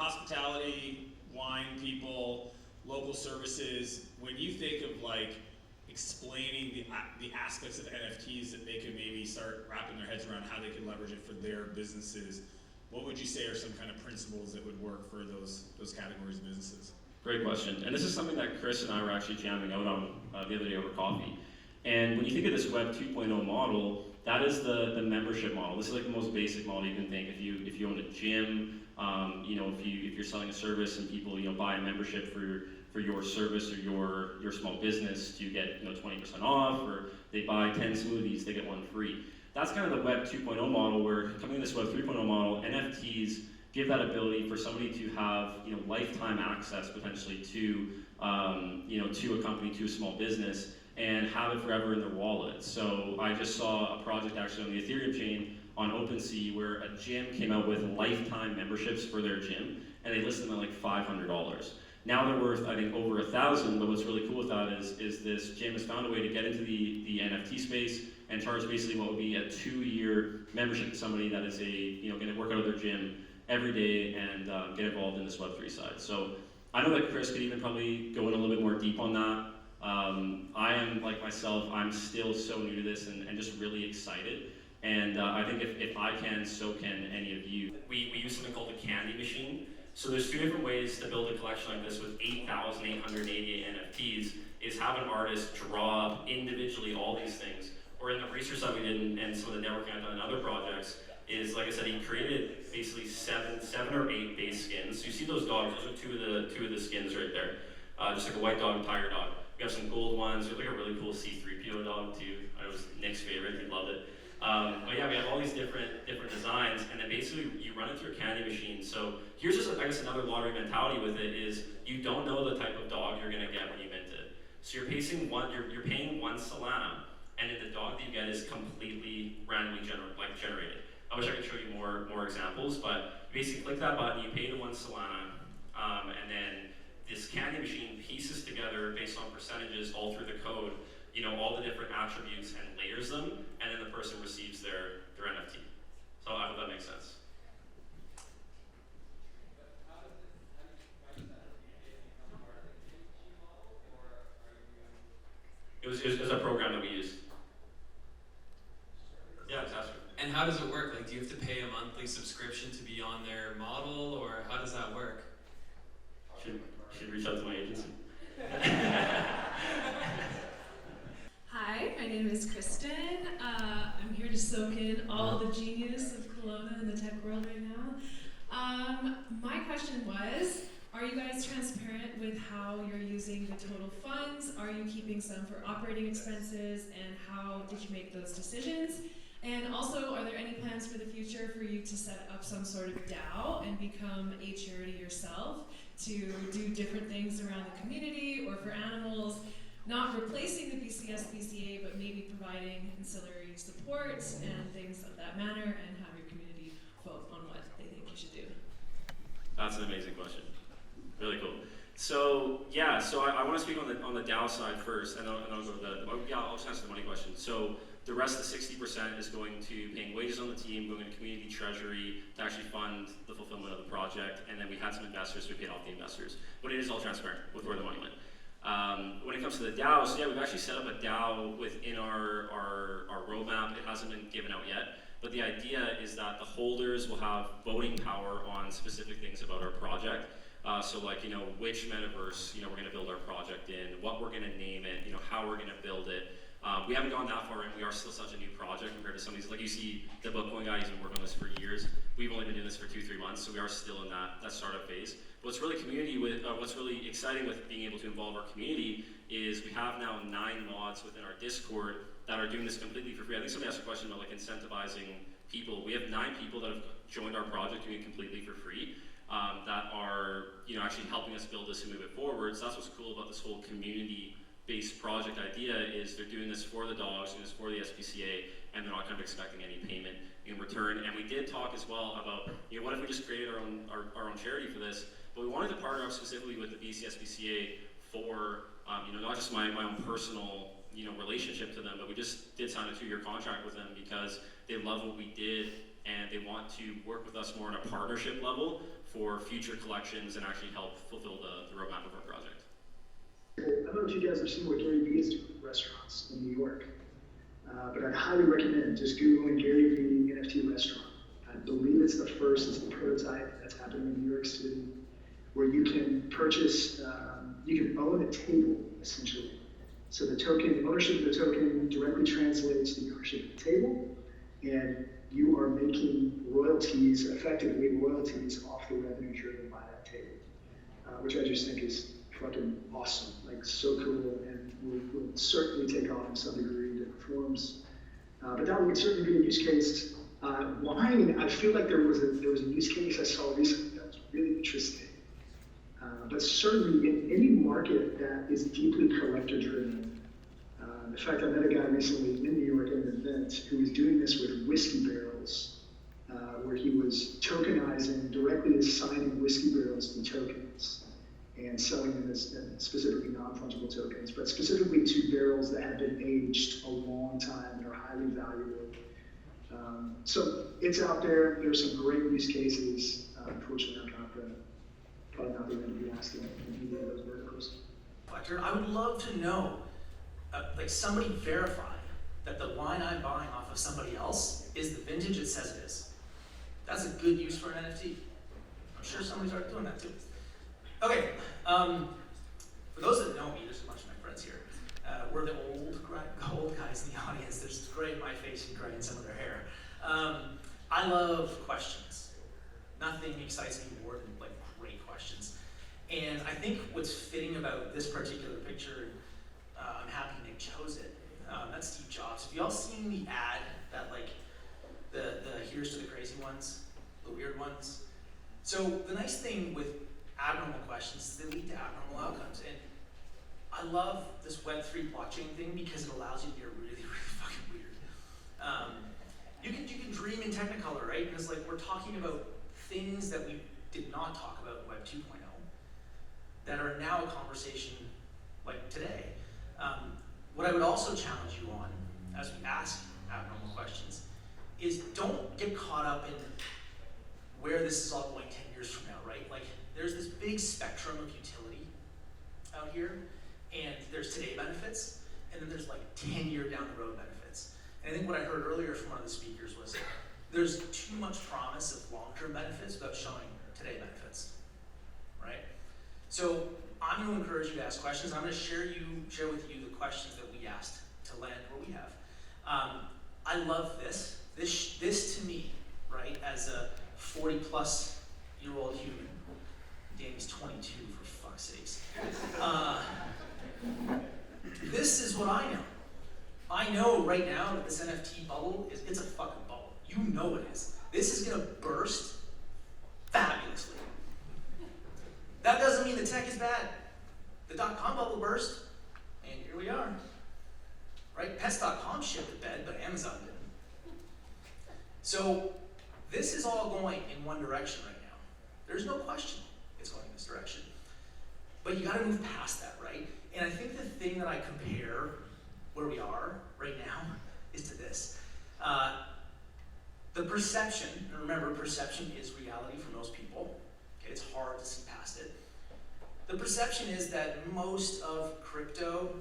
hospitality, wine people, local services, when you think of like explaining the aspects of NFTs that they can maybe start wrapping their heads around how they can leverage it for their businesses, what would you say are some kind of principles that would work for those categories of businesses? Great question. And this is something that Chris and I were actually jamming out on the other day over coffee. And when you think of this Web 2.0 model, that is the membership model. This is like the most basic model you can think. If you own a gym, if you're selling a service and people buy a membership for your service or your small business to get 20% off, or they buy 10 smoothies, they get one free. That's kind of the Web 2.0 model, where coming to this Web 3.0 model, NFTs give that ability for somebody to have lifetime access potentially to to a company, to a small business, and have it forever in their wallet. So I just saw a project actually on the Ethereum chain on OpenSea where a gym came out with lifetime memberships for their gym, and they listed them at like $500. Now they're worth, I think, over $1,000, but what's really cool with that is this gym has found a way to get into the NFT space and charge basically what would be a 2-year membership to somebody that is going to work out of their gym every day and get involved in this Web3 side. So I know that Chris could even probably go in a little bit more deep on that. I am, like myself, I'm still so new to this and just really excited. And I think if I can, so can any of you. We use something called a candy machine. So there's 2 different ways to build a collection like this with 8,888 NFTs, is have an artist draw up individually all these things. Or in the research that we did and some of the networking I've done in other projects, is, like I said, he created basically seven or 8 base skins. So you see those dogs, those are two of the skins right there. Just like a white dog and tiger dog. We have some gold ones. We have like a really cool C3PO dog too. It was Nick's favorite, he loved it. But yeah, we have all these different designs, and then basically you run it through a candy machine. So here's just, I guess, another lottery mentality with it is you don't know the type of dog you're gonna get when you mint it. So you're paying one Solana, and then the dog that you get is completely randomly generated. I wish I could show you more examples, but you basically click that button, you pay the 1 Solana, and then this candy machine pieces together based on percentages all through the code, all the different attributes and layers them, and then the person receives their NFT. So I hope that makes sense. It was a program that we used. Yeah, it's asking. And how does it work? Like, do you have to pay a monthly subscription to be on their model, or how does that work? Should reach out to my agency. Hi, my name is Kristen. I'm here to soak in all the genius of Kelowna and the tech world right now. My question was, are you guys transparent with how you're using the total funds? Are you keeping some for operating expenses, and how did you make those decisions? And also, are there any plans for the future for you to set up some sort of DAO and become a charity yourself to do different things around the community or for animals, not replacing the BCS-BCA, but maybe providing ancillary support and things of that manner, and have your community vote on what they think you should do? That's an amazing question. Really cool. So yeah, I want to speak on the DAO side first, and then I'll go to I'll just answer the money question. So the rest of the 60% is going to paying wages on the team, going to community treasury to actually fund the fulfillment of the project, and then we had some investors, we paid off the investors. But it is all transparent with where the money went. When it comes to the DAO, so yeah, we've actually set up a DAO within our roadmap. It hasn't been given out yet, but the idea is that the holders will have voting power on specific things about our project. So like, which metaverse, we're gonna build our project in, what we're gonna name it, how we're gonna build it. We haven't gone that far in. We are still such a new project compared to some of these. Like you see, the Bitcoin guy, he's been working on this for years. We've only been doing this for 2-3 months, so we are still in that startup phase. What's really what's really exciting with being able to involve our community is we have now 9 mods within our Discord that are doing this completely for free. I think somebody asked a question about like incentivizing people. We have 9 people that have joined our project doing it completely for free. That are actually helping us build this and move it forward. So that's what's cool about this whole community-based project idea is they're doing this for the dogs, doing this for the SPCA, and they're not kind of expecting any payment in return. And we did talk as well about what if we just created our own charity for this? But we wanted to partner up specifically with the BC SPCA for not just my own personal relationship to them, but we just did sign a 2-year contract with them because they love what we did and they want to work with us more on a partnership level for future collections and actually help fulfill the roadmap of our project. I don't know if you guys have seen what Gary Vee is doing with restaurants in New York, but I'd highly recommend just Googling Gary Vee NFT restaurant. I believe it's the prototype that's happening in New York City, where you can purchase, you can own a table, essentially. So the ownership of the token directly translates to the ownership of the table, and you are making royalties, effectively royalties, off the revenue driven by that table, which I just think is fucking awesome, like so cool, and will certainly take off in some degree to forms. But that would certainly be a use case. Wine, I feel like there was a use case I saw recently that was really interesting. But certainly in any market that is deeply collector driven. In fact, I met a guy recently in New York at an event who was doing this with whiskey barrels, where he was tokenizing, directly assigning whiskey barrels to tokens and selling them as specifically non-fungible tokens, but specifically to barrels that have been aged a long time and are highly valuable. So it's out there. There's some great use cases. Unfortunately, I'm probably not the one to be asked in either of those verticals. I would love to know, like somebody verify that the wine I'm buying off of somebody else is the vintage it says it is. That's a good use for an NFT. I'm sure somebody's already doing that too. Okay, for those that know me, there's a bunch of my friends here. We're the old guys in the audience. There's gray in my face and gray in some of their hair. I love questions. Nothing excites me more than like great questions. And I think what's fitting about this particular picture, I'm happy Nick chose it. That's Steve Jobs. Have you all seen the ad that like the here's to the crazy ones, the weird ones? So the nice thing with abnormal questions is they lead to abnormal outcomes. And I love this Web3 blockchain thing because it allows you to get really, really fucking weird. You can dream in Technicolor, right? And it's like we're talking about things that we did not talk about in Web 2.0 that are now a conversation like today. What I would also challenge you on, as we ask abnormal questions, is don't get caught up in where this is all going 10 years from now, right? Like, there's this big spectrum of utility out here, and there's today benefits, and then there's like 10-year down the road benefits. And I think what I heard earlier from one of the speakers was there's too much promise of long-term benefits without showing today benefits, right? So I'm going to encourage you to ask questions. I'm going to share with you the questions that we asked to land where we have. I love this. This to me, right, as a 40-plus-year-old human, Danny's 22 for fuck's sakes. This is what I know. I know right now that this NFT bubble it's a fucking bubble. You know it is. This is gonna burst fabulously. That doesn't mean the tech is bad. The .com bubble burst, and here we are. Right? Pets.com shit the bed, but Amazon didn't. So this is all going in one direction right now. There's no question it's going in this direction. But you gotta move past that, right? And I think the thing that I compare where we are right now is to this. The perception, and remember, perception is reality for most people. Okay, it's hard to see past it. The perception is that most of crypto,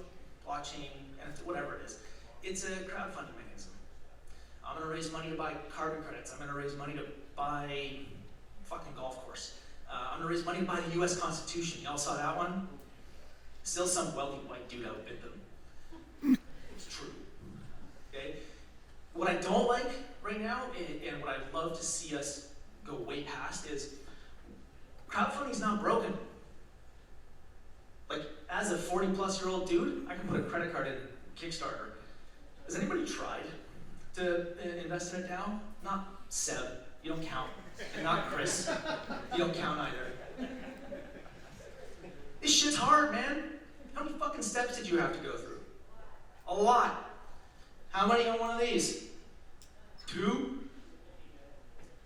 blockchain, NFT, whatever it is, it's a crowdfunding mechanism. I'm gonna raise money to buy carbon credits. I'm gonna raise money to buy a fucking golf course. I'm gonna raise money to buy the US Constitution. Y'all saw that one? Still some wealthy white dude outbid them. It's true. Okay? What I don't like right now, and what I'd love to see us go way past, is crowdfunding's not broken. Like, as a 40-plus-year-old dude, I can put a credit card in Kickstarter. Has anybody tried to invest in it now? Not Seb. You don't count. And not Chris. You don't count either. This shit's hard, man. How many fucking steps did you have to go through? A lot. How many on one of these? 2?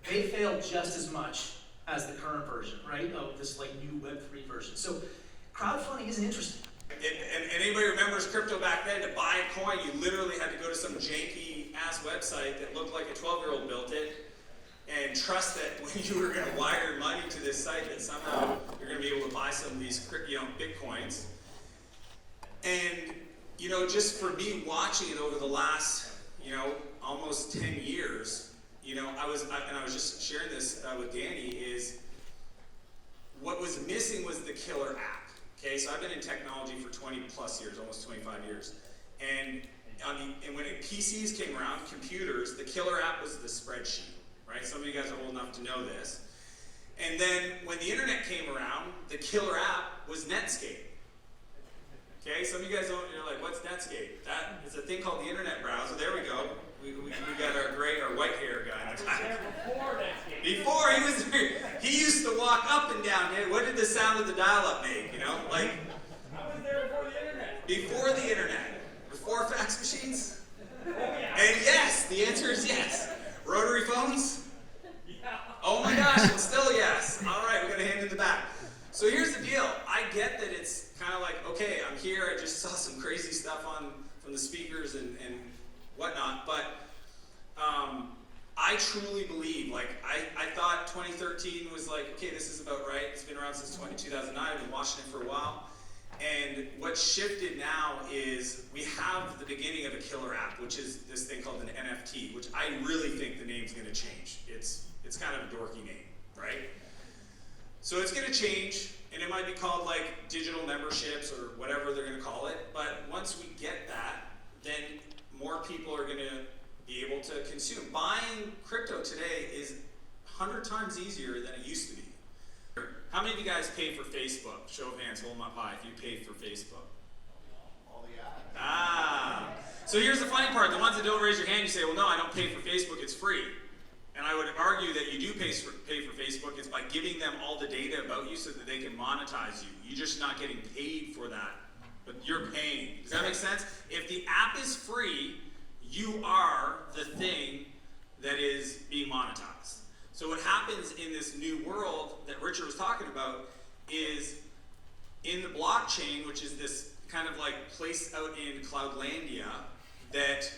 They failed just as much as the current version, right? Of this like new Web3 version. So crowdfunding isn't interesting. And anybody remembers crypto back then? To buy a coin, you literally had to go to some janky ass website that looked like a 12-year-old built it, and trust that when you were going to wire money to this site that somehow you're going to be able to buy some of these, Bitcoins. And, just for me watching it over the last, almost 10 years, I was just sharing this with Danny, is what was missing was the killer app. Okay, so I've been in technology for 20 plus years, almost 25 years. And when PCs came around, computers, the killer app was the spreadsheet, right? Some of you guys are old enough to know this. And then when the internet came around, the killer app was Netscape. Okay, some of you guys you're like, what's Netscape? That is a thing called the internet browser. There we go. We got our white hair guy. Before he was there, he used to walk up and down. Hey, what did the sound of the dial-up make? Like I was there before the internet. before the internet, before fax machines. And yes, the answer is yes. Rotary phones? Oh my gosh, and still yes. All right, we got a hand in the back. So here's the deal. I get that it's kind of like, okay, I'm here. I just saw some crazy stuff from the speakers and whatnot, but I truly believe, I thought 2013 was like, okay, this is about right. It's been around since 2009. I've been watching it for a while. And what shifted now is we have the beginning of a killer app, which is this thing called an NFT, which I really think the name's going to change. It's kind of a dorky name, right? So it's going to change, and it might be called like digital memberships or whatever they're going to call it. But once we get that, then more people are going to be able to consume. Buying crypto today is 100 times easier than it used to be. How many of you guys pay for Facebook? Show of hands, hold them up high if you pay for Facebook. So here's the funny part. The ones that don't raise your hand, you say, well, no, I don't pay for Facebook, it's free. And I would argue that you do pay for Facebook. It's by giving them all the data about you so that they can monetize you. You're just not getting paid for that, but you're paying. Does that make sense? If the app is free, you are the thing that is being monetized. So what happens in this new world that Richard was talking about is in the blockchain, which is this kind of like place out in Cloudlandia, that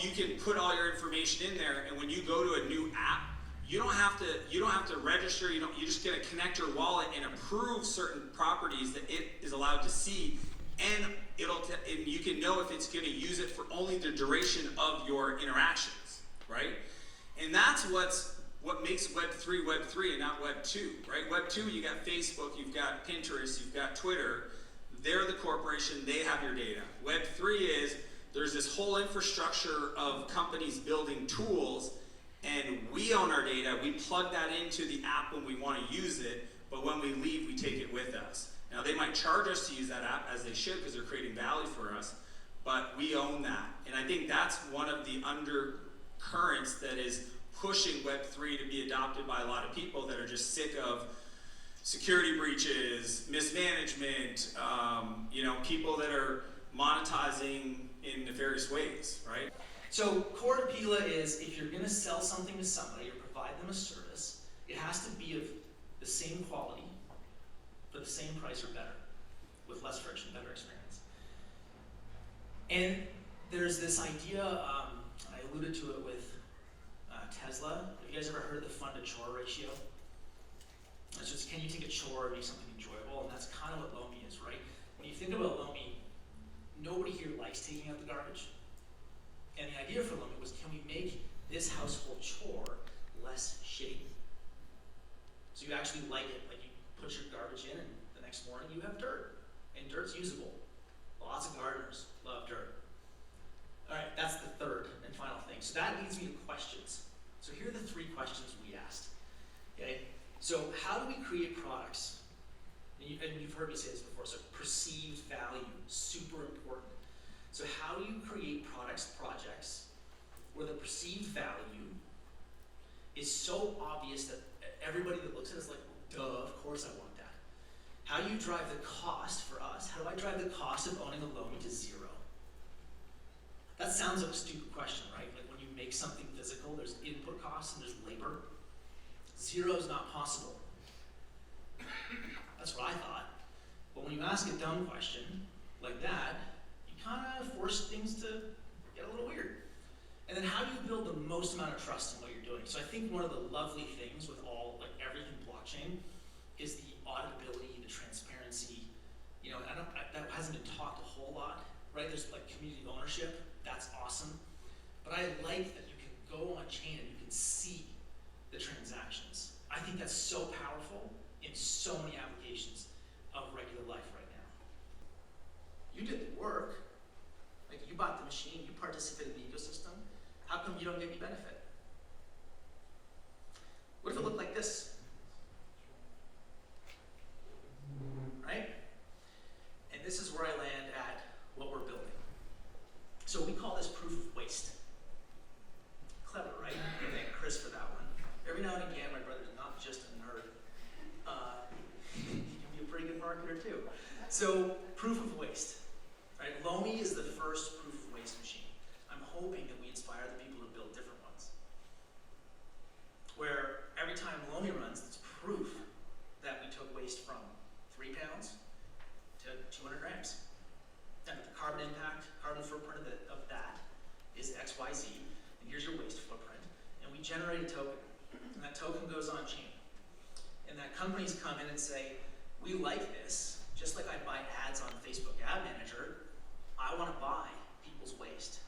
you can put all your information in there, and when you go to a new app, you don't have to register. You just get to connect your wallet and approve certain properties that it is allowed to see, and and you can know if it's going to use it for only the duration of your interactions, right? And that's what makes Web3 Web3 and not Web 2, right? Web 2, you got Facebook, you've got Pinterest, you've got Twitter. They're the corporation, they have your data. Web 3 is there's this whole infrastructure of companies building tools, and we own our data. We plug that into the app when we want to use it, but when we leave, we take it with us. Now, they might charge us to use that app, as they should, because they're creating value for us, but we own that. And I think that's one of the undercurrents that is pushing Web3 to be adopted by a lot of people that are just sick of security breaches, mismanagement, people that are monetizing in nefarious ways, right? So core to PILA is if you're going to sell something to somebody or provide them a service, it has to be of the same quality for the same price or better, with less friction, better experience. And there's this idea, I alluded to it with Tesla. Have you guys ever heard of the fun to chore ratio? It's just, can you take a chore and do something enjoyable? And that's kind of what Lomi is, right? When you think about Lomi, nobody here likes taking out the garbage. And the idea for Lomi was, can we make this household chore less shitty? So you actually like it, like you put your garbage in and the next morning you have dirt. And dirt's usable. Lots of gardeners love dirt. All right, that's the third and final thing. So that leads me to questions. So here are the 3 questions we asked. Okay? So how do we create products? And you've heard me say this before, so perceived value, super important. So how do you create projects, where the perceived value is so obvious that everybody that looks at it is like, duh, of course I want that. How do you drive the cost for us? How do I drive the cost of owning a Lomi to 0? That sounds like a stupid question, right? Like when you make something physical, there's input costs and there's labor. 0 is not possible. That's what I thought. But when you ask a dumb question like that, you kind of force things to get a little weird. And then how do you build the most amount of trust in what you're doing? auditability. So I think one of the lovely things with everything blockchain is the auditability, the transparency. That hasn't been talked a whole lot, right? There's like community ownership, that's awesome. But I like that you can go on chain and you can see the transactions. I think that's so powerful in so many applications of regular life right now. You did the work, like you bought the machine, you participated in the ecosystem. How come you don't get any benefit? What if it looked like this? Right? And this is where I land at what we're building. So we call this proof of waste. Clever, right? I thank Chris for that one. Every now and again, my brother's not just a nerd. He can be a pretty good marketer too. So, proof of waste. Right? Lomi is the first proof of waste machine. I'm hoping that we inspire the people to build different ones. Where every time Lomi runs, it's proof that we took waste from 3 pounds to 200 grams. And the carbon impact, carbon footprint of that is XYZ, and here's your waste footprint. And we generate a token, and that token goes on chain. And that companies come in and say, we like this, just like I buy ads on Facebook Ad Manager, I want to buy people's waste.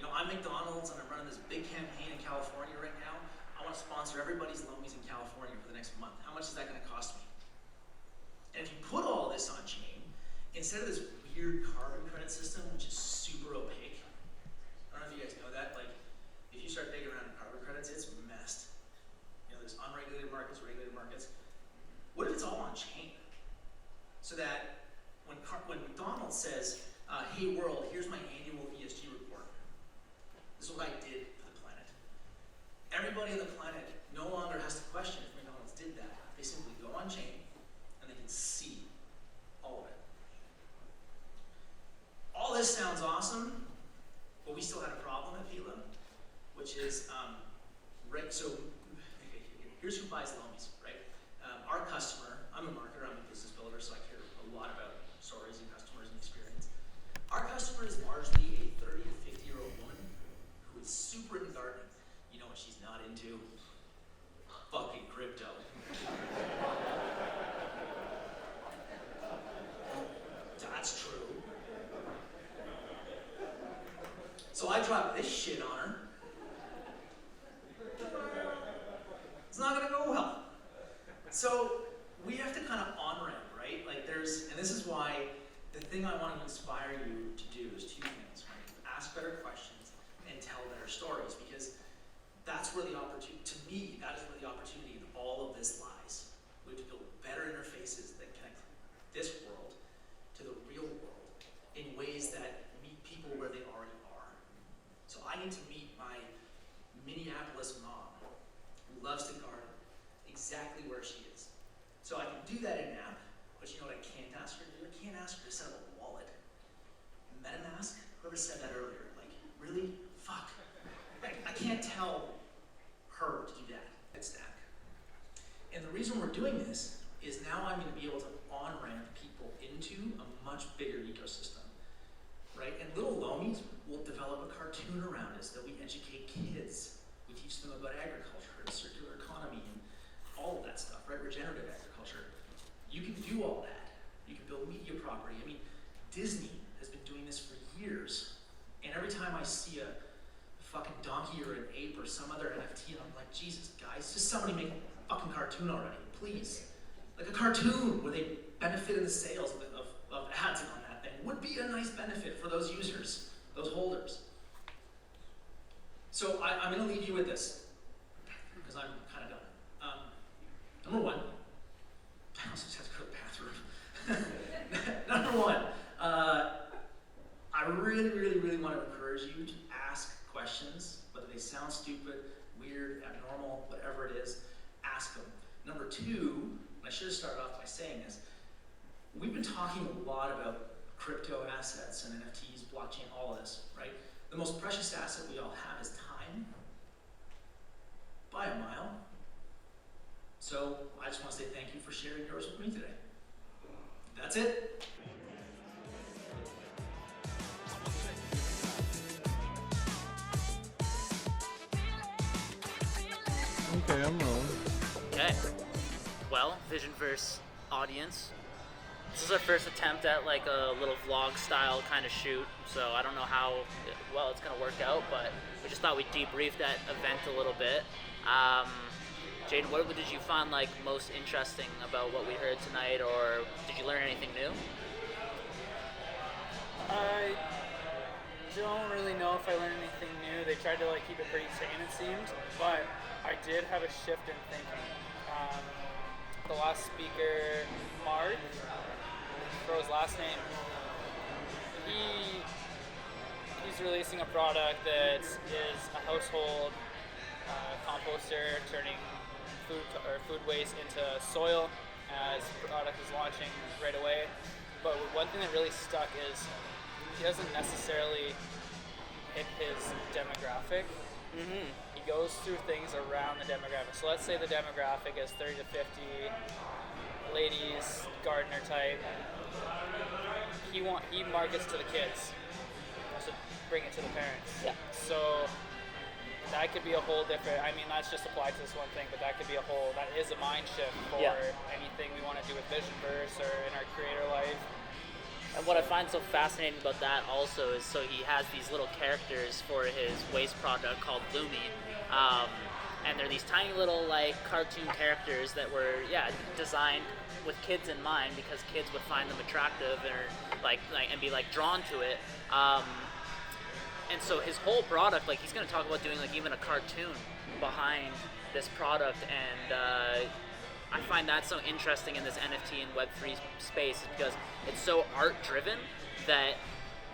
I'm McDonald's and I'm running this big campaign in California right now. I want to sponsor everybody's Lomies in California for the next month. How much is that going to cost me? And if you put all this on chain, instead of this weird carbon credit system, which is super opaque, I don't know if you guys know that, like, if you start digging around in carbon credits, it's messed. There's unregulated markets, regulated markets. What if it's all on chain? So that when McDonald's says, hey world, here's my annual ESG report. This is what I did for the planet. Everybody on the planet no longer has to question if McDonald's did that. They simply go on chain and they can see all of it. All this sounds awesome, but we still had a problem at Vila, which is, here's who buys Lomies, right? Our customer, I'm a marketer, I'm a business builder, so I care a lot about stories and customers and experience. Our customer is largely a 30 to 50-year-old woman who is super into gardening. You know what she's not into? Fucking crypto. That's true. So I dropped this shit on her. It's not gonna go well. So we have to kind of on-ramp, right? And this is why the thing I want to inspire you to do is 2 things, right? Ask better questions and tell better stories, because that's where the opportunity, to me, that is where the opportunity in all of this lies. We have to build better interfaces that connect this world to the real world in ways that meet people where they already are. So I need to meet my Minneapolis mom who loves to garden exactly where she is. So I can do that in an app, but you know what I can't ask her to do? I can't ask her to set up a wallet. MetaMask? Whoever said that earlier, like, really? Fuck. I can't tell her to do that. Stack. And the reason we're doing this is now I'm going to be able to on-ramp people into a much bigger ecosystem, right? And little Lomies will develop a cartoon around us that we educate kids. We teach them about agriculture and circular economy and all of that stuff, right? Regenerative agriculture. You can do all that. You can build media property. I mean, Disney has been doing this for years. And every time I see a fucking donkey or an ape or some other NFT, and I'm like, Jesus, guys, just somebody make a fucking cartoon already, please. Like a cartoon where they benefit in the sales of ads on that thing would be a nice benefit for those users, those holders. So I'm going to leave you with this, because I'm kind of done. Number one, I also just have to go to the bathroom. Number one, I really, really, really want to encourage you to ask questions, whether they sound stupid, weird, abnormal, whatever it is, ask them. Number two, and I should have started off by saying this, we've been talking a lot about crypto assets and NFTs, blockchain, all of this, right? The most precious asset we all have is time, by a mile. So I just want to say thank you for sharing yours with me today. That's it. Okay, I'm rolling. Okay. Well, VisionVerse audience, this is our first attempt at like a little vlog style kind of shoot, so I don't know how well it's gonna work out, but we just thought we'd debrief that event a little bit. Jaden, what did you find like most interesting about what we heard tonight, or did you learn anything new? I don't really know if I learned anything new. They tried to like keep it pretty sane, it seemed, but I did have a shift in thinking. The last speaker, Mark, for his last name, he's releasing a product that is a household composter, turning food waste into soil. His product is launching right away. But one thing that really stuck is he doesn't necessarily hit his demographic. Mm-hmm. He goes through things around the demographic. So let's say the demographic is 30 to 50, ladies, gardener type. He markets to the kids, so bring it to the parents. Yeah. So that could be a whole different. I mean, that's just applied to this one thing, but that could be a whole. That is a mind shift for anything we want to do with VisionVerse or in our creator life. And what I find so fascinating about that also is, so he has these little characters for his waste product called Lumi, and they're these tiny little like cartoon characters that were designed with kids in mind because kids would find them attractive or like and be like drawn to it. And so his whole product, like he's going to talk about doing like even a cartoon behind this product, and I find that so interesting in this NFT and Web3 space because it's so art-driven that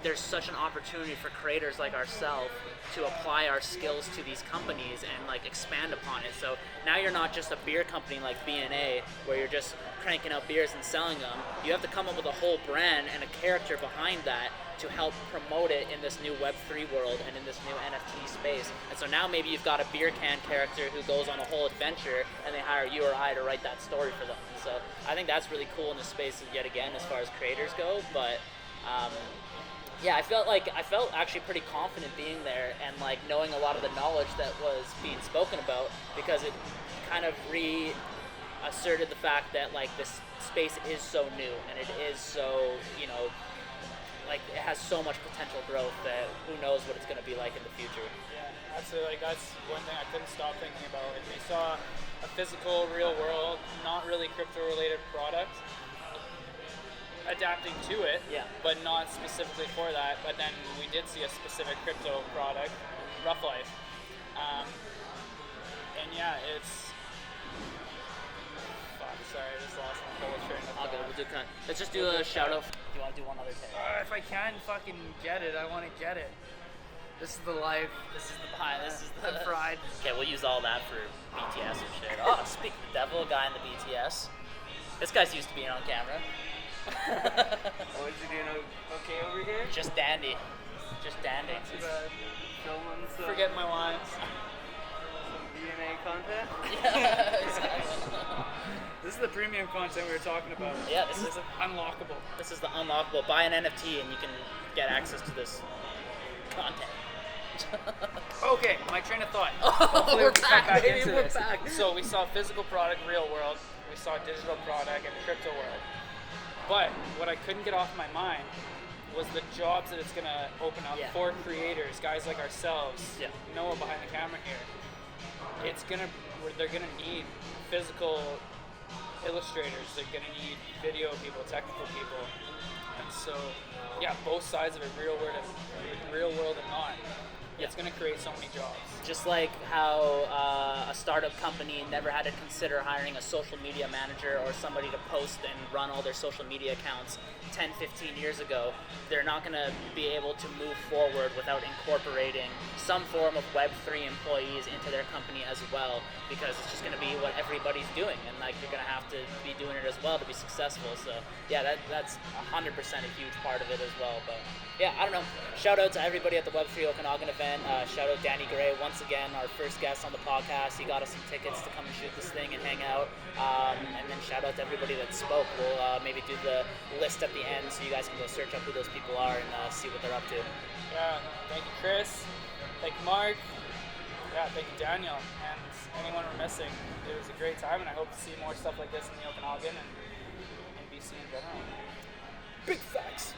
there's such an opportunity for creators like ourselves to apply our skills to these companies and like expand upon it. So now you're not just a beer company like B&A where you're just cranking out beers and selling them. You have to come up with a whole brand and a character behind that to help promote it in this new Web3 world and in this new NFT space. And so now maybe you've got a beer can character who goes on a whole adventure and they hire you or I to write that story for them. So I think that's really cool in this space yet again as far as creators go. But I felt actually pretty confident being there and like knowing a lot of the knowledge that was being spoken about because it kind of reasserted the fact that like this space is so new and it is so, like it has so much potential growth that who knows what it's going to be like in the future. Yeah, absolutely. Like that's one thing I couldn't stop thinking about. Like we saw a physical, real world, not really crypto-related product adapting to it, but not specifically for that. But then we did see a specific crypto product, Rough Life, and it's. Sorry, I just lost my whole train of thought. Let's just do a shout out. Do you want to do one other thing? If I can fucking get it, I want to get it. This is the life. This is the behind. This is the pride. Okay, we'll use all that for BTS and shit. Oh, speak of the devil, a guy in the BTS. This guy's used to being on camera. What's he doing okay over here? Just dandy. Just dandy. Too bad. Forget my lines. Some DNA content? Yeah, exactly. This is the premium content we were talking about. Yeah, this is unlockable. This is the unlockable. Buy an NFT and you can get access to this content. Okay, my train of thought. We're back, baby, into we're this. back. So we saw physical product, real world. We saw digital product and crypto world. But what I couldn't get off my mind was the jobs that it's going to open up for creators, guys like ourselves, Noah behind the camera here. They're going to need physical illustrators, they're going to need video people, technical people. And so, both sides of it, real world and not. It's going to create so many jobs. Just like how a startup company never had to consider hiring a social media manager or somebody to post and run all their social media accounts 10, 15 years ago, they're not going to be able to move forward without incorporating some form of Web3 employees into their company as well, because it's just going to be what everybody's doing, and like you're going to have to be doing it as well to be successful. So that's 100% a huge part of it as well. But I don't know. Shout out to everybody at the Web3 Okanagan event. Shout out Danny Gray, once again, our first guest on the podcast. He got us some tickets to come and shoot this thing and hang out. And then shout out to everybody that spoke. We'll maybe do the list at the end so you guys can go search up who those people are and see what they're up to. Yeah, thank you, Chris. Thank you, Mark. Yeah, thank you, Daniel, and anyone we're missing. It was a great time, and I hope to see more stuff like this in the Okanagan and in BC in general. Big facts.